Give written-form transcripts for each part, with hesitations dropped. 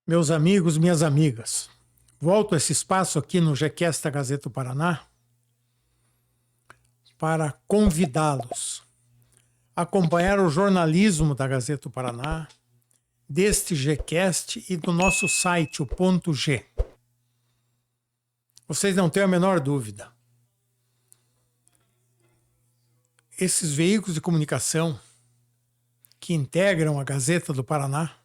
Meus amigos, minhas amigas, volto a esse espaço aqui no GCast da Gazeta do Paraná para convidá-los a acompanhar o jornalismo da Gazeta do Paraná, deste GCast e do nosso site, o Ponto G. Vocês não têm a menor dúvida. Esses veículos de comunicação que integram a Gazeta do Paraná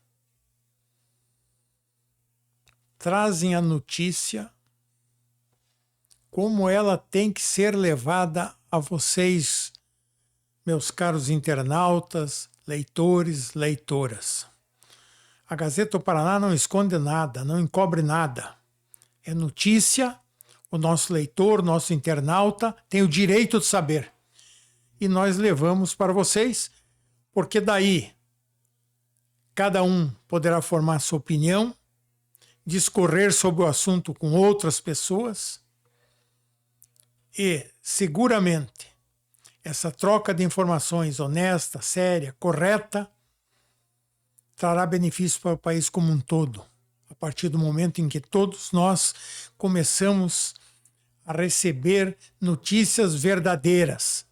trazem a notícia como ela tem que ser levada a vocês, meus caros internautas, leitores, leitoras. A Gazeta do Paraná não esconde nada, não encobre nada. É notícia, o nosso leitor, o nosso internauta tem o direito de saber. E nós levamos para vocês, porque daí cada um poderá formar sua opinião, discorrer sobre o assunto com outras pessoas e, seguramente, essa troca de informações honesta, séria, correta, trará benefícios para o país como um todo, a partir do momento em que todos nós começamos a receber notícias verdadeiras.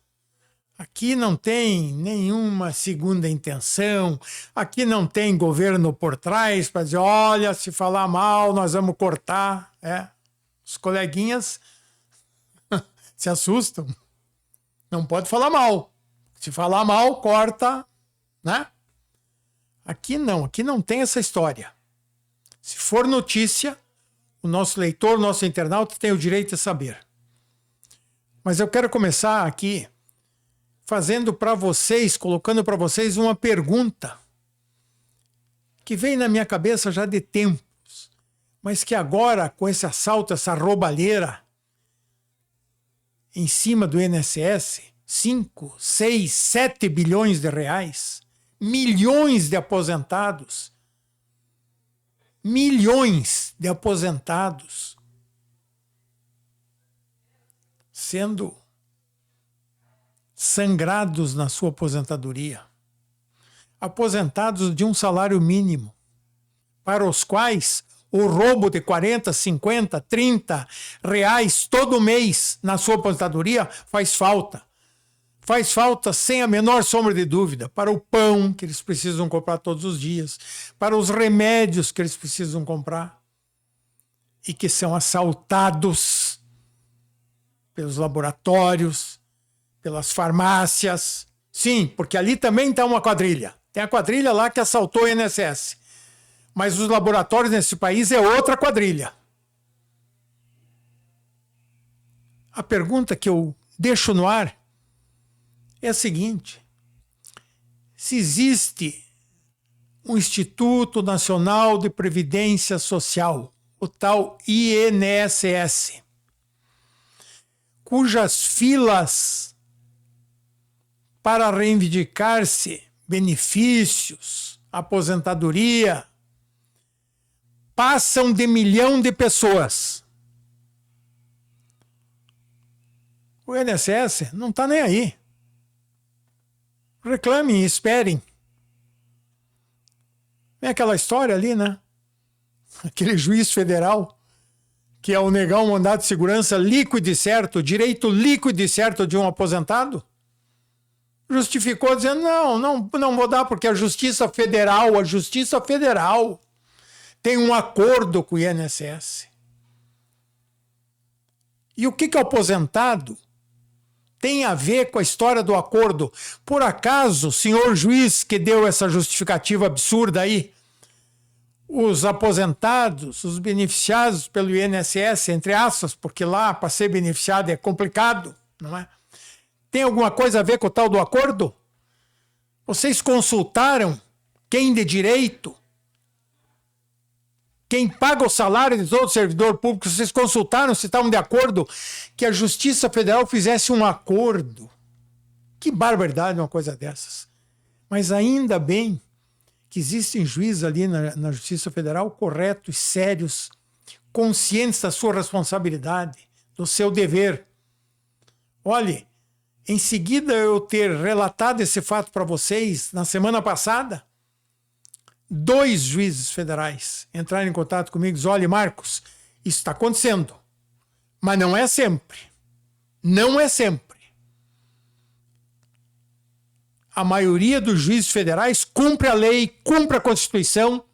Aqui não tem nenhuma segunda intenção, aqui não tem governo por trás para dizer, olha, se falar mal, nós vamos cortar. Os coleguinhas se assustam. Não pode falar mal. Se falar mal, corta, né? Aqui não tem essa história. Se for notícia, o nosso leitor, o nosso internauta tem o direito de saber. Mas eu quero começar aqui fazendo para vocês, colocando para vocês uma pergunta que vem na minha cabeça já de tempos, mas que agora, com esse assalto, essa roubalheira em cima do INSS, 5, 6, 7 bilhões de reais, milhões de aposentados, sendo sangrados na sua aposentadoria, aposentados de um salário mínimo, para os quais o roubo de 40, 50, 30 reais todo mês na sua aposentadoria faz falta. Faz falta sem a menor sombra de dúvida para o pão que eles precisam comprar todos os dias, para os remédios que eles precisam comprar e que são assaltados pelos laboratórios, pelas farmácias. Sim, porque ali também está uma quadrilha. Tem a quadrilha lá que assaltou o INSS. Mas os laboratórios nesse país é outra quadrilha. A pergunta que eu deixo no ar é a seguinte: se existe um Instituto Nacional de Previdência Social, o tal INSS, cujas filas para reivindicar-se benefícios, aposentadoria, passam de 1 milhão de pessoas. O INSS não está nem aí. Reclamem e esperem. É aquela história ali, né? Aquele juiz federal que ao negar um mandado de segurança líquido e certo, direito líquido e certo de um aposentado, justificou dizendo, não vou dar porque a Justiça Federal tem um acordo com o INSS. E o que o aposentado tem a ver com a história do acordo? Por acaso, o senhor juiz que deu essa justificativa absurda aí, os aposentados, os beneficiados pelo INSS, entre aspas, porque lá para ser beneficiado é complicado, não é? Tem alguma coisa a ver com o tal do acordo? Vocês consultaram quem de direito? Quem paga o salário de todo servidor público? Vocês consultaram se estavam de acordo que a Justiça Federal fizesse um acordo? Que barbaridade uma coisa dessas. Mas ainda bem que existem juízes ali na Justiça Federal corretos, sérios, conscientes da sua responsabilidade, do seu dever. Olhe, em seguida eu ter relatado esse fato para vocês na semana passada, 2 juízes federais entraram em contato comigo e disseram: olha, Marcos, isso está acontecendo, mas não é sempre. Não é sempre. A maioria dos juízes federais cumpre a lei, cumpre a Constituição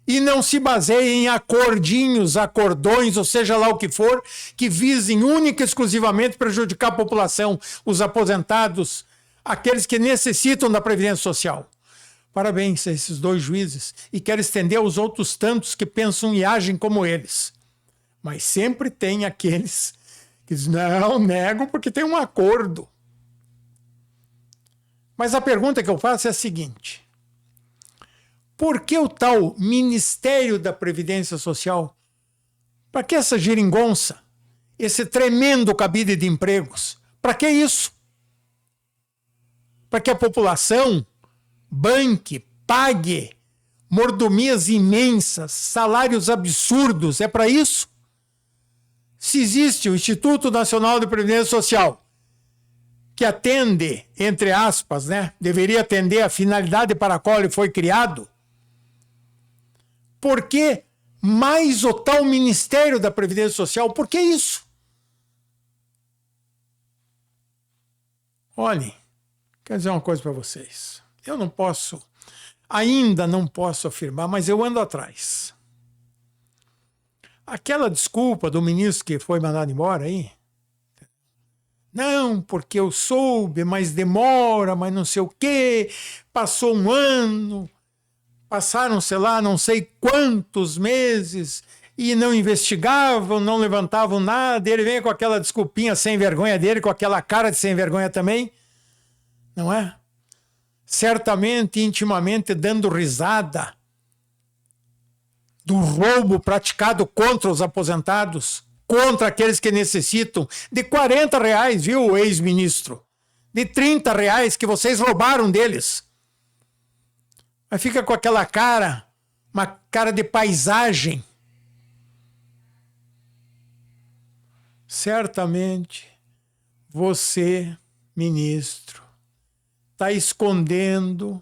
e não se baseia em acordinhos, acordões, ou seja lá o que for, que visem única e exclusivamente prejudicar a população, os aposentados, aqueles que necessitam da Previdência Social. Parabéns a esses 2 juízes e quero estender aos outros tantos que pensam e agem como eles. Mas sempre tem aqueles que dizem: não, nego porque tem um acordo. Mas a pergunta que eu faço é a seguinte: por que o tal Ministério da Previdência Social? Para que essa geringonça? Esse tremendo cabide de empregos? Para que isso? Para que a população banque, pague mordomias imensas, salários absurdos? É para isso? Se existe o Instituto Nacional de Previdência Social, que atende, entre aspas, deveria atender a finalidade para a qual ele foi criado, por que mais o tal Ministério da Previdência Social? Por que isso? Olhem, quero dizer uma coisa para vocês. Eu não posso, ainda não posso afirmar, mas eu ando atrás. Aquela desculpa do ministro que foi mandado embora aí, não, porque eu soube, mas demora, mas não sei o quê, passou um ano, passaram, sei lá, não sei quantos meses e não investigavam, não levantavam nada. Ele vem com aquela desculpinha sem vergonha dele, com aquela cara de sem vergonha também, não é? Certamente, intimamente, dando risada do roubo praticado contra os aposentados, contra aqueles que necessitam de R$40, viu, ex-ministro? De R$30 que vocês roubaram deles. Mas fica com aquela cara, uma cara de paisagem. Certamente você, ministro, está escondendo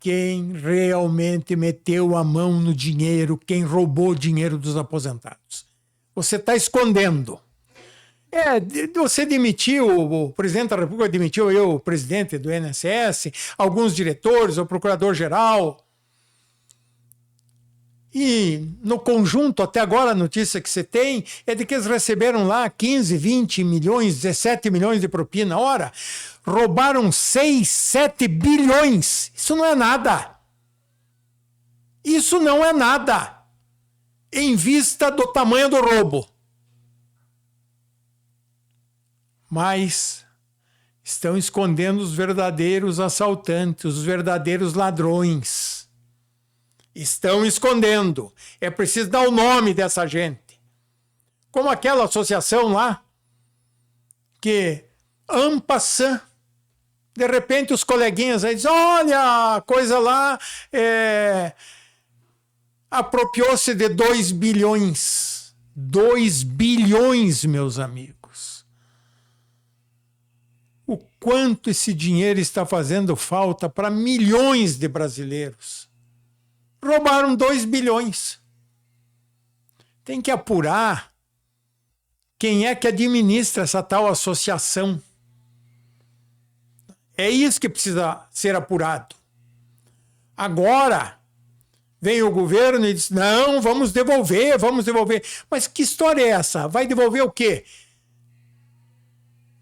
quem realmente meteu a mão no dinheiro, quem roubou o dinheiro dos aposentados. Você está escondendo. Você demitiu, o presidente da República demitiu o presidente do INSS, alguns diretores, o procurador-geral. E no conjunto, até agora, a notícia que você tem é de que eles receberam lá 15, 20 milhões, 17 milhões de propina. Ora, roubaram 6, 7 bilhões. Isso não é nada. Isso não é nada. Em vista do tamanho do roubo. Mas estão escondendo os verdadeiros assaltantes, os verdadeiros ladrões. Estão escondendo. É preciso dar o nome dessa gente. Como aquela associação lá, que, en passant, de repente os coleguinhas aí dizem: olha, a coisa lá apropriou-se de 2 bilhões. 2 bilhões, meus amigos. O quanto esse dinheiro está fazendo falta para milhões de brasileiros. Roubaram 2 bilhões. Tem que apurar quem é que administra essa tal associação. É isso que precisa ser apurado. Agora, vem o governo e diz: não, vamos devolver, vamos devolver. Mas que história é essa? Vai devolver o quê?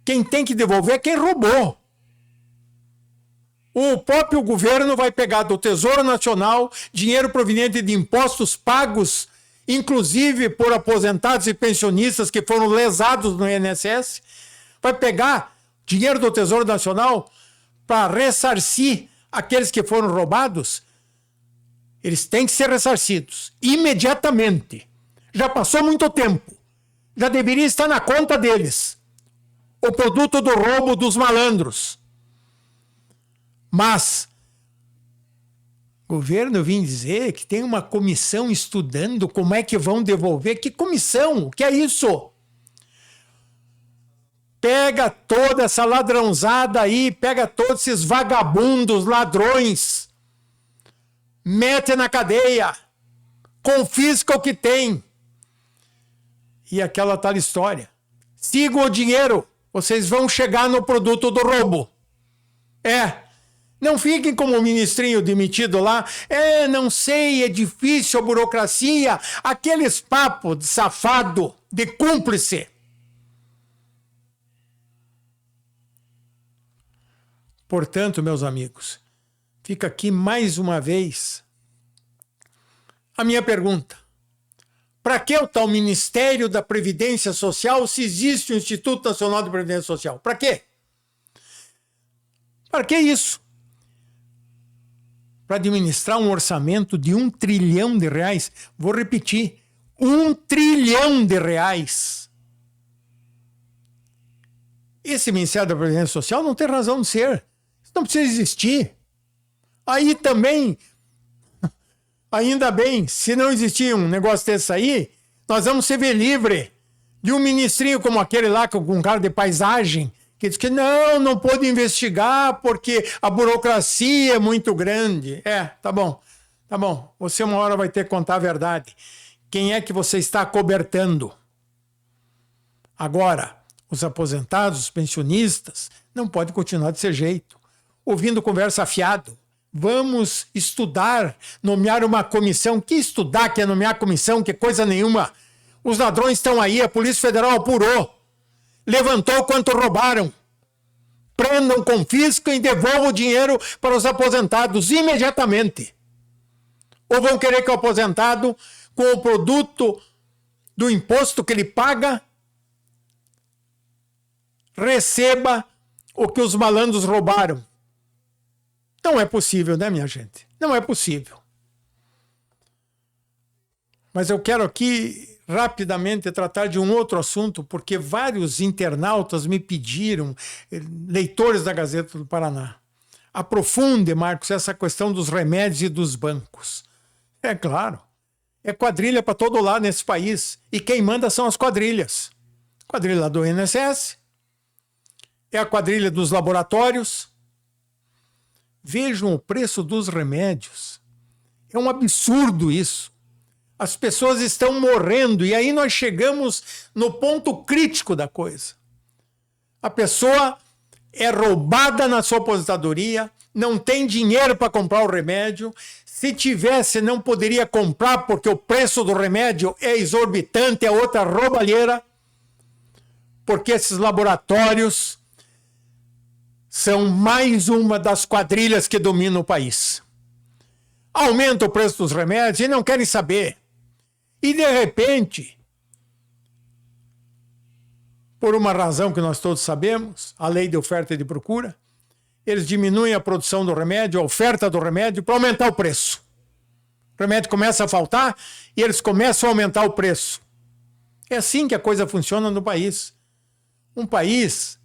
Quem tem que devolver é quem roubou. O próprio governo vai pegar do Tesouro Nacional dinheiro proveniente de impostos pagos, inclusive por aposentados e pensionistas que foram lesados no INSS. Vai pegar dinheiro do Tesouro Nacional para ressarcir aqueles que foram roubados. Eles têm que ser ressarcidos imediatamente. Já passou muito tempo. Já deveria estar na conta deles o produto do roubo dos malandros. Mas o governo vem dizer que tem uma comissão estudando como é que vão devolver. Que comissão? O que é isso? Pega toda essa ladrãozada aí, pega todos esses vagabundos, ladrões, mete na cadeia, confisca o que tem. E aquela tal história. Sigam o dinheiro, vocês vão chegar no produto do roubo. Não fiquem como o ministrinho demitido lá. Não sei, é difícil a burocracia. Aqueles papos de safado, de cúmplice. Portanto, meus amigos, fica aqui mais uma vez a minha pergunta. Para que o tal Ministério da Previdência Social se existe o Instituto Nacional de Previdência Social? Para quê? Para que isso? Para administrar um orçamento de R$1 trilhão. Vou repetir, R$1 trilhão. Esse Ministério da Previdência Social não tem razão de ser. Isso não precisa existir. Aí também, ainda bem, se não existir um negócio desse aí, nós vamos se ver livre de um ministrinho como aquele lá, com um cara de paisagem, que diz que não pode investigar porque a burocracia é muito grande. Tá bom. Você uma hora vai ter que contar a verdade. Quem é que você está acobertando? Agora, os aposentados, os pensionistas, não podem continuar desse jeito, ouvindo conversa fiado. Vamos estudar, nomear uma comissão. Que estudar, que é nomear comissão, que coisa nenhuma. Os ladrões estão aí, a Polícia Federal apurou. Levantou quanto roubaram. Prendam, confisquem e devolvam o dinheiro para os aposentados imediatamente. Ou vão querer que o aposentado, com o produto do imposto que ele paga, receba o que os malandros roubaram. Não é possível, né, minha gente? Não é possível. Mas eu quero aqui rapidamente tratar de um outro assunto, porque vários internautas me pediram, leitores da Gazeta do Paraná, aprofunde, Marcos, essa questão dos remédios e dos bancos. É claro, é quadrilha para todo lado nesse país, e quem manda são as quadrilhas. Quadrilha do INSS, é a quadrilha dos laboratórios. Vejam o preço dos remédios. É um absurdo isso. As pessoas estão morrendo e aí nós chegamos no ponto crítico da coisa. A pessoa é roubada na sua aposentadoria, não tem dinheiro para comprar o remédio. Se tivesse, não poderia comprar porque o preço do remédio é exorbitante, é outra roubalheira, porque esses laboratórios são mais uma das quadrilhas que dominam o país. Aumenta o preço dos remédios e não querem saber. E, de repente, por uma razão que nós todos sabemos, a lei de oferta e de procura, eles diminuem a produção do remédio, a oferta do remédio, para aumentar o preço. O remédio começa a faltar e eles começam a aumentar o preço. É assim que a coisa funciona no país. Um país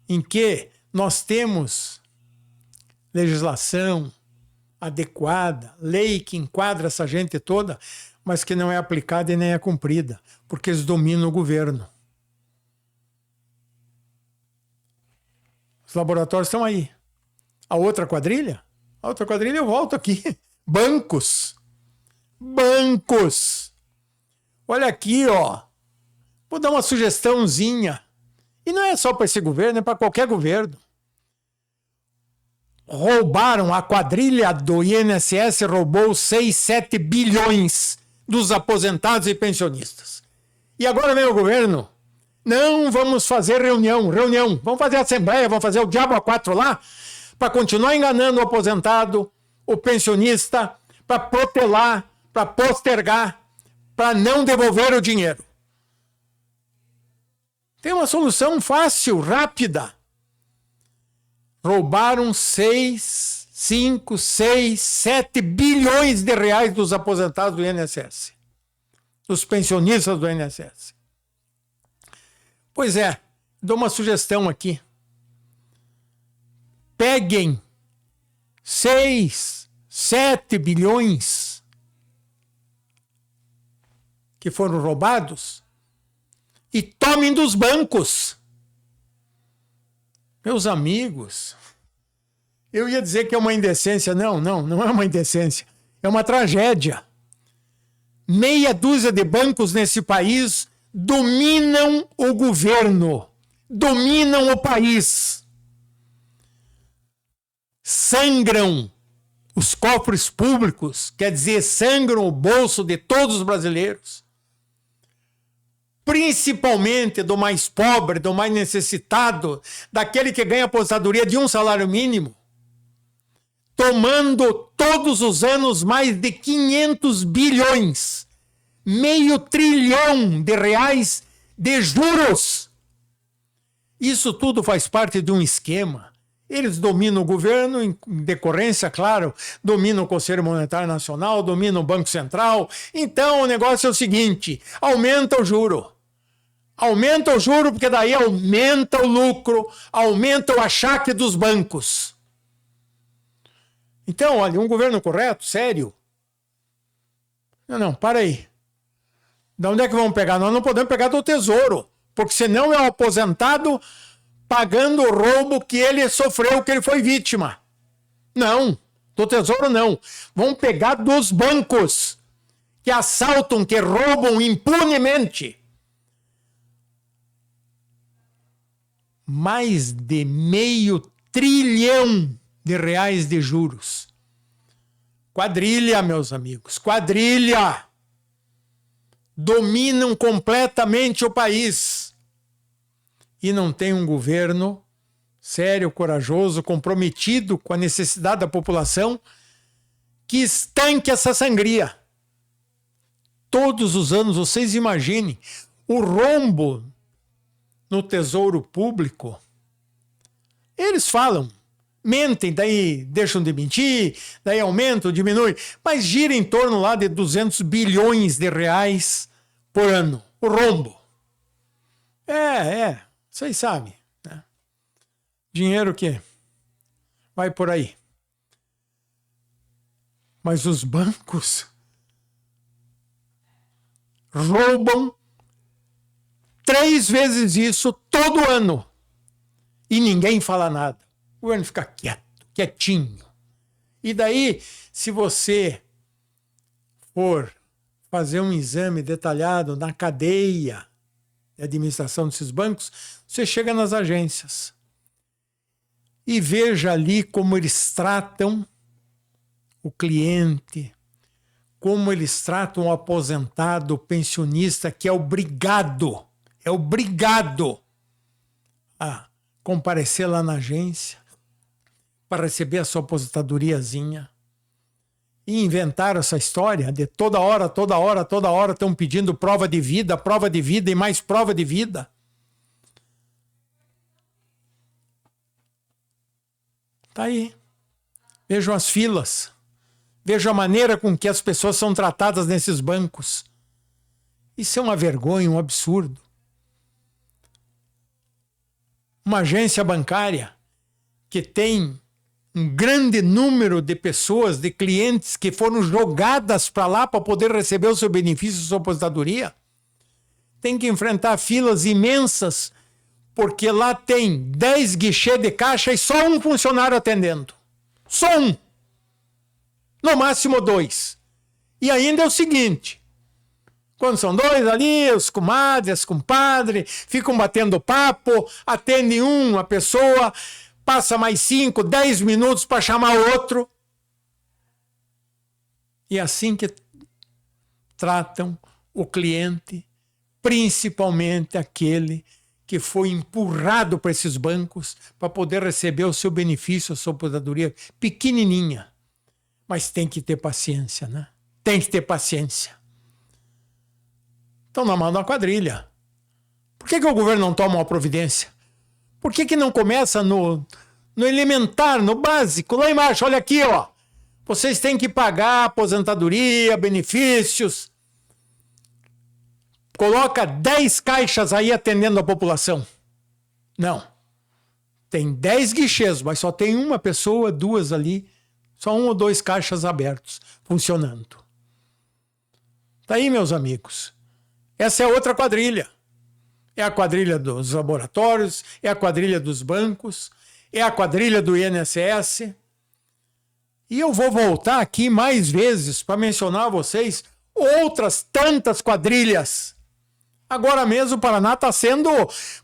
em que nós temos legislação adequada, lei que enquadra essa gente toda, mas que não é aplicada e nem é cumprida, porque eles dominam o governo. Os laboratórios estão aí. A outra quadrilha? A outra quadrilha eu volto aqui. Bancos. Olha aqui, ó. Vou dar uma sugestãozinha. E não é só para esse governo, é para qualquer governo. Roubaram, a quadrilha do INSS roubou 6, 7 bilhões dos aposentados e pensionistas. E agora vem o governo. Não, vamos fazer reunião. Vamos fazer assembleia, vamos fazer o diabo a 4 lá, para continuar enganando o aposentado, o pensionista, para protelar, para postergar, para não devolver o dinheiro. Tem uma solução fácil, rápida. Roubaram 6, 5, 6, 7 bilhões de reais dos aposentados do INSS. Dos pensionistas do INSS. Pois é, dou uma sugestão aqui. Peguem 6, 7 bilhões que foram roubados e tomem dos bancos. Meus amigos, eu ia dizer que é uma indecência. Não é uma indecência. É uma tragédia. Meia dúzia de bancos nesse país dominam o governo, dominam o país. Sangram os cofres públicos, quer dizer, sangram o bolso de todos os brasileiros. Principalmente do mais pobre, do mais necessitado, daquele que ganha aposentadoria de um salário mínimo, tomando todos os anos mais de 500 bilhões, meio trilhão de reais de juros. Isso tudo faz parte de um esquema. Eles dominam o governo, em decorrência, claro, dominam o Conselho Monetário Nacional, dominam o Banco Central. Então o negócio é o seguinte: aumenta o juro. Aumenta o juro porque daí aumenta o lucro, aumenta o achaque dos bancos. Então, olha, um governo correto, sério. Não, para aí. De onde é que vamos pegar? Nós não podemos pegar do Tesouro, porque senão é o aposentado pagando o roubo que ele sofreu, que ele foi vítima. Não, do Tesouro não. Vamos pegar dos bancos que assaltam, que roubam impunemente. Mais de meio trilhão de reais de juros. Quadrilha, meus amigos, quadrilha. Dominam completamente o país. E não tem um governo sério, corajoso, comprometido com a necessidade da população que estanque essa sangria. Todos os anos, vocês imaginem, o rombo no Tesouro Público. Eles falam, mentem, daí deixam de mentir, daí aumentam, diminuem, mas gira em torno lá de 200 bilhões de reais por ano, o rombo. Vocês sabem, né? Dinheiro que vai por aí. Mas os bancos roubam 3 vezes isso todo ano. E ninguém fala nada. O governo fica quieto, quietinho. E daí, se você for fazer um exame detalhado na cadeia de administração desses bancos, você chega nas agências e veja ali como eles tratam o cliente, como eles tratam o aposentado, o pensionista, que é obrigado a comparecer lá na agência para receber a sua aposentadoriazinha. E inventaram essa história de toda hora estão pedindo prova de vida e mais prova de vida. Tá aí. Vejam as filas. Vejam a maneira com que as pessoas são tratadas nesses bancos. Isso é uma vergonha, um absurdo. Uma agência bancária que tem um grande número de pessoas, de clientes que foram jogadas para lá para poder receber o seu benefício, sua aposentadoria, tem que enfrentar filas imensas, porque lá tem 10 guichês de caixa e só um funcionário atendendo. Só um. No máximo 2. E ainda é o seguinte: quando são 2 ali, os comadres, as compadres, ficam batendo papo, atendem uma pessoa, passa mais 5, 10 minutos para chamar outro. E é assim que tratam o cliente, principalmente aquele que foi empurrado para esses bancos para poder receber o seu benefício, a sua aposentadoria pequenininha. Mas tem que ter paciência, né? Tem que ter paciência. Estão na mão da quadrilha. Por que o governo não toma uma providência? Por que não começa no elementar, no básico, lá embaixo? Olha aqui, ó. Vocês têm que pagar aposentadoria, benefícios. Coloca 10 caixas aí atendendo a população. Não. Tem 10 guichês, mas só tem uma pessoa, 2 ali. Só 1 ou 2 caixas abertos, funcionando. Tá aí, meus amigos. Essa é outra quadrilha. É a quadrilha dos laboratórios, é a quadrilha dos bancos, é a quadrilha do INSS. E eu vou voltar aqui mais vezes para mencionar a vocês outras tantas quadrilhas. Agora mesmo o Paraná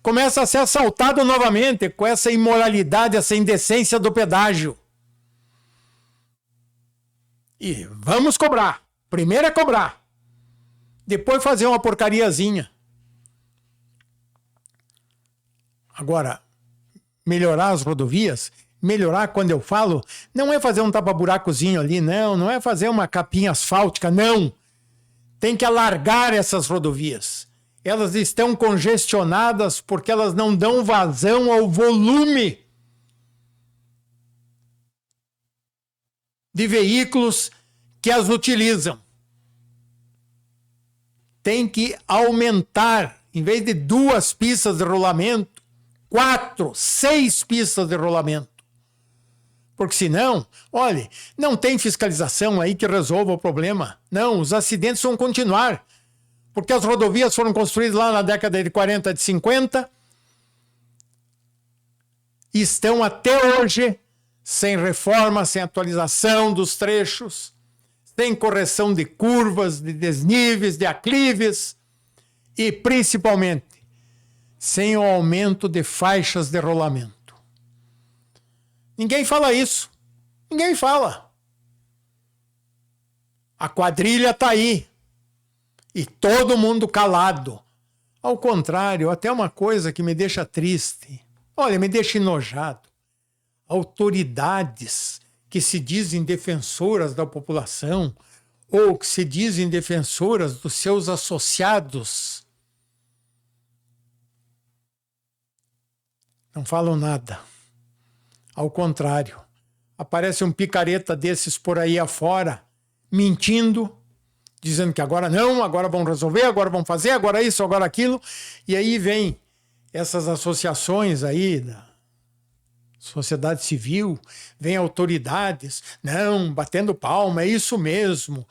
começa a ser assaltado novamente com essa imoralidade, essa indecência do pedágio. E vamos cobrar. Primeiro é cobrar. Depois fazer uma porcariazinha. Agora, melhorar as rodovias, melhorar quando eu falo, não é fazer um tapa-buracozinho ali, não é fazer uma capinha asfáltica, não. Tem que alargar essas rodovias. Elas estão congestionadas porque elas não dão vazão ao volume de veículos que as utilizam. Tem que aumentar, em vez de 2 pistas de rolamento, 4, 6 pistas de rolamento. Porque senão, olha, não tem fiscalização aí que resolva o problema. Não, os acidentes vão continuar. Porque as rodovias foram construídas lá na década de 40, de 50 e estão até hoje sem reforma, sem atualização dos trechos, sem correção de curvas, de desníveis, de aclives e, principalmente, sem o aumento de faixas de rolamento. Ninguém fala isso. Ninguém fala. A quadrilha está aí. E todo mundo calado. Ao contrário, até uma coisa que me deixa triste. Olha, me deixa enojado. Autoridades que se dizem defensoras da população ou que se dizem defensoras dos seus associados não falam nada. Ao contrário, aparece um picareta desses por aí afora, mentindo, dizendo que agora não, agora vão resolver, agora vão fazer, agora isso, agora aquilo. E aí vem essas associações aí da sociedade civil, vem autoridades, não, batendo palma, é isso mesmo,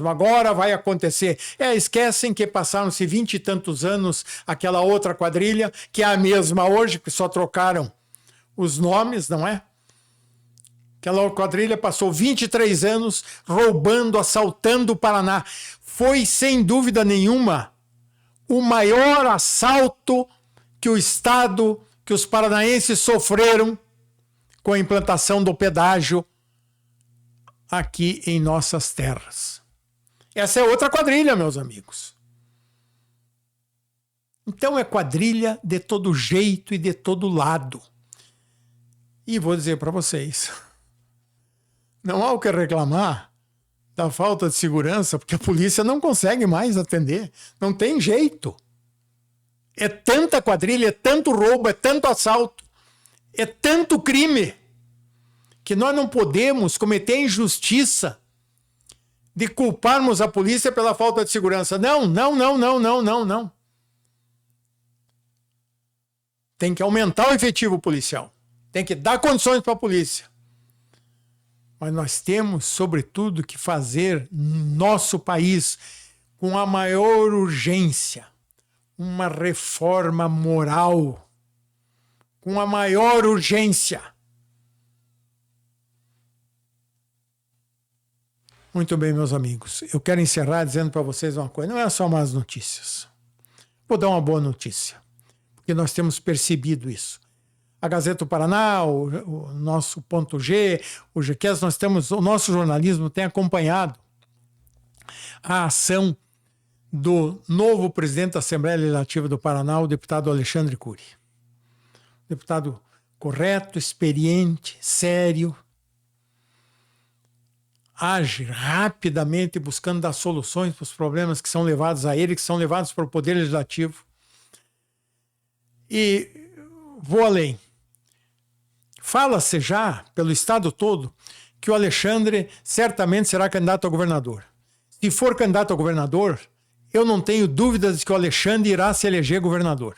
agora vai acontecer. Esquecem que passaram-se 20 e tantos anos aquela outra quadrilha, que é a mesma hoje, que só trocaram os nomes, não é? Aquela quadrilha passou 23 anos roubando, assaltando o Paraná. Foi, sem dúvida nenhuma, o maior assalto que o Estado, que os paranaenses sofreram com a implantação do pedágio aqui em nossas terras. Essa é outra quadrilha, meus amigos. Então é quadrilha de todo jeito e de todo lado. E vou dizer para vocês, não há o que reclamar da falta de segurança, porque a polícia não consegue mais atender. Não tem jeito. É tanta quadrilha, é tanto roubo, é tanto assalto, é tanto crime, que nós não podemos cometer a injustiça de culparmos a polícia pela falta de segurança. Não. Tem que aumentar o efetivo policial. Tem que dar condições para a polícia. Mas nós temos, sobretudo, que fazer no nosso país, com a maior urgência, uma reforma moral, com a maior urgência. Muito bem, meus amigos. Eu quero encerrar dizendo para vocês uma coisa. Não é só más notícias. Vou dar uma boa notícia, porque nós temos percebido isso. A Gazeta do Paraná, o nosso ponto G, o GQS, o nosso jornalismo tem acompanhado a ação do novo presidente da Assembleia Legislativa do Paraná, o deputado Alexandre Cury. Deputado correto, experiente, sério, age rapidamente buscando dar soluções para os problemas que são levados a ele, que são levados para o Poder Legislativo. E vou além. Fala-se já, pelo estado todo, que o Alexandre certamente será candidato a governador. Se for candidato a governador, eu não tenho dúvidas de que o Alexandre irá se eleger governador.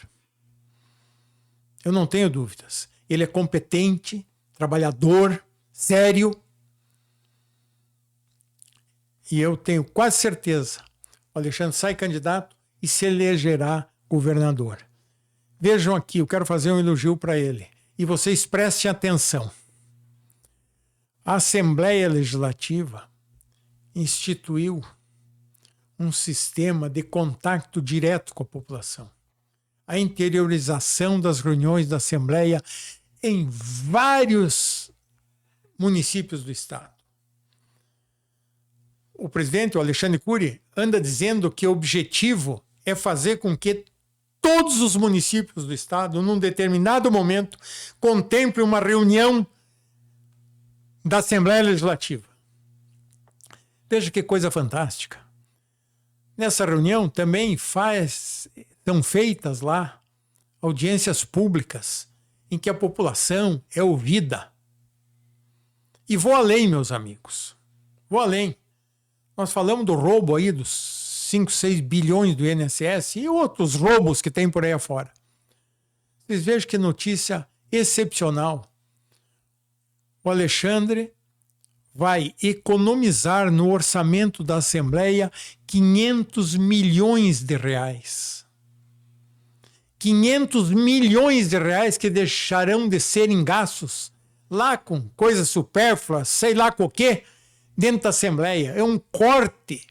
Eu não tenho dúvidas. Ele é competente, trabalhador, sério. E eu tenho quase certeza, o Alexandre sai candidato e se elegerá governador. Vejam aqui, eu quero fazer um elogio para ele. E vocês prestem atenção. A Assembleia Legislativa instituiu um sistema de contato direto com a população. A interiorização das reuniões da Assembleia em vários municípios do Estado. O presidente, o Alexandre Cury, anda dizendo que o objetivo é fazer com que todos os municípios do Estado, num determinado momento, contemplem uma reunião da Assembleia Legislativa. Veja que coisa fantástica. Nessa reunião também são feitas lá audiências públicas em que a população é ouvida. E vou além, meus amigos. Vou além. Nós falamos do roubo aí dos 5, 6 bilhões do INSS e outros roubos que tem por aí afora. Vocês vejam que notícia excepcional. O Alexandre vai economizar no orçamento da Assembleia 500 milhões de reais. 500 milhões de reais que deixarão de serem gastos lá com coisas supérfluas, sei lá com o quê, dentro da Assembleia. É um corte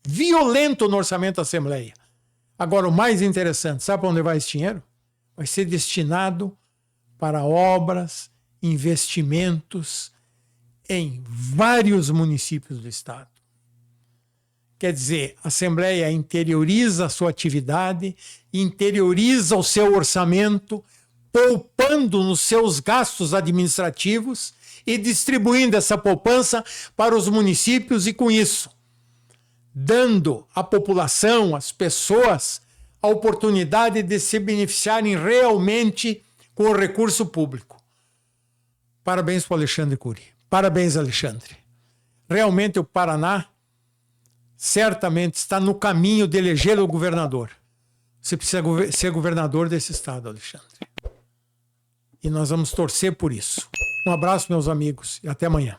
violento no orçamento da Assembleia. Agora, o mais interessante, sabe para onde vai esse dinheiro? Vai ser destinado para obras, investimentos em vários municípios do Estado. Quer dizer, a Assembleia interioriza a sua atividade, interioriza o seu orçamento, poupando nos seus gastos administrativos e distribuindo essa poupança para os municípios e, com isso, dando à população, às pessoas, a oportunidade de se beneficiarem realmente com o recurso público. Parabéns para o Alexandre Cury. Parabéns, Alexandre. Realmente o Paraná certamente está no caminho de eleger o governador. Você precisa ser governador desse estado, Alexandre. E nós vamos torcer por isso. Um abraço, meus amigos, e até amanhã.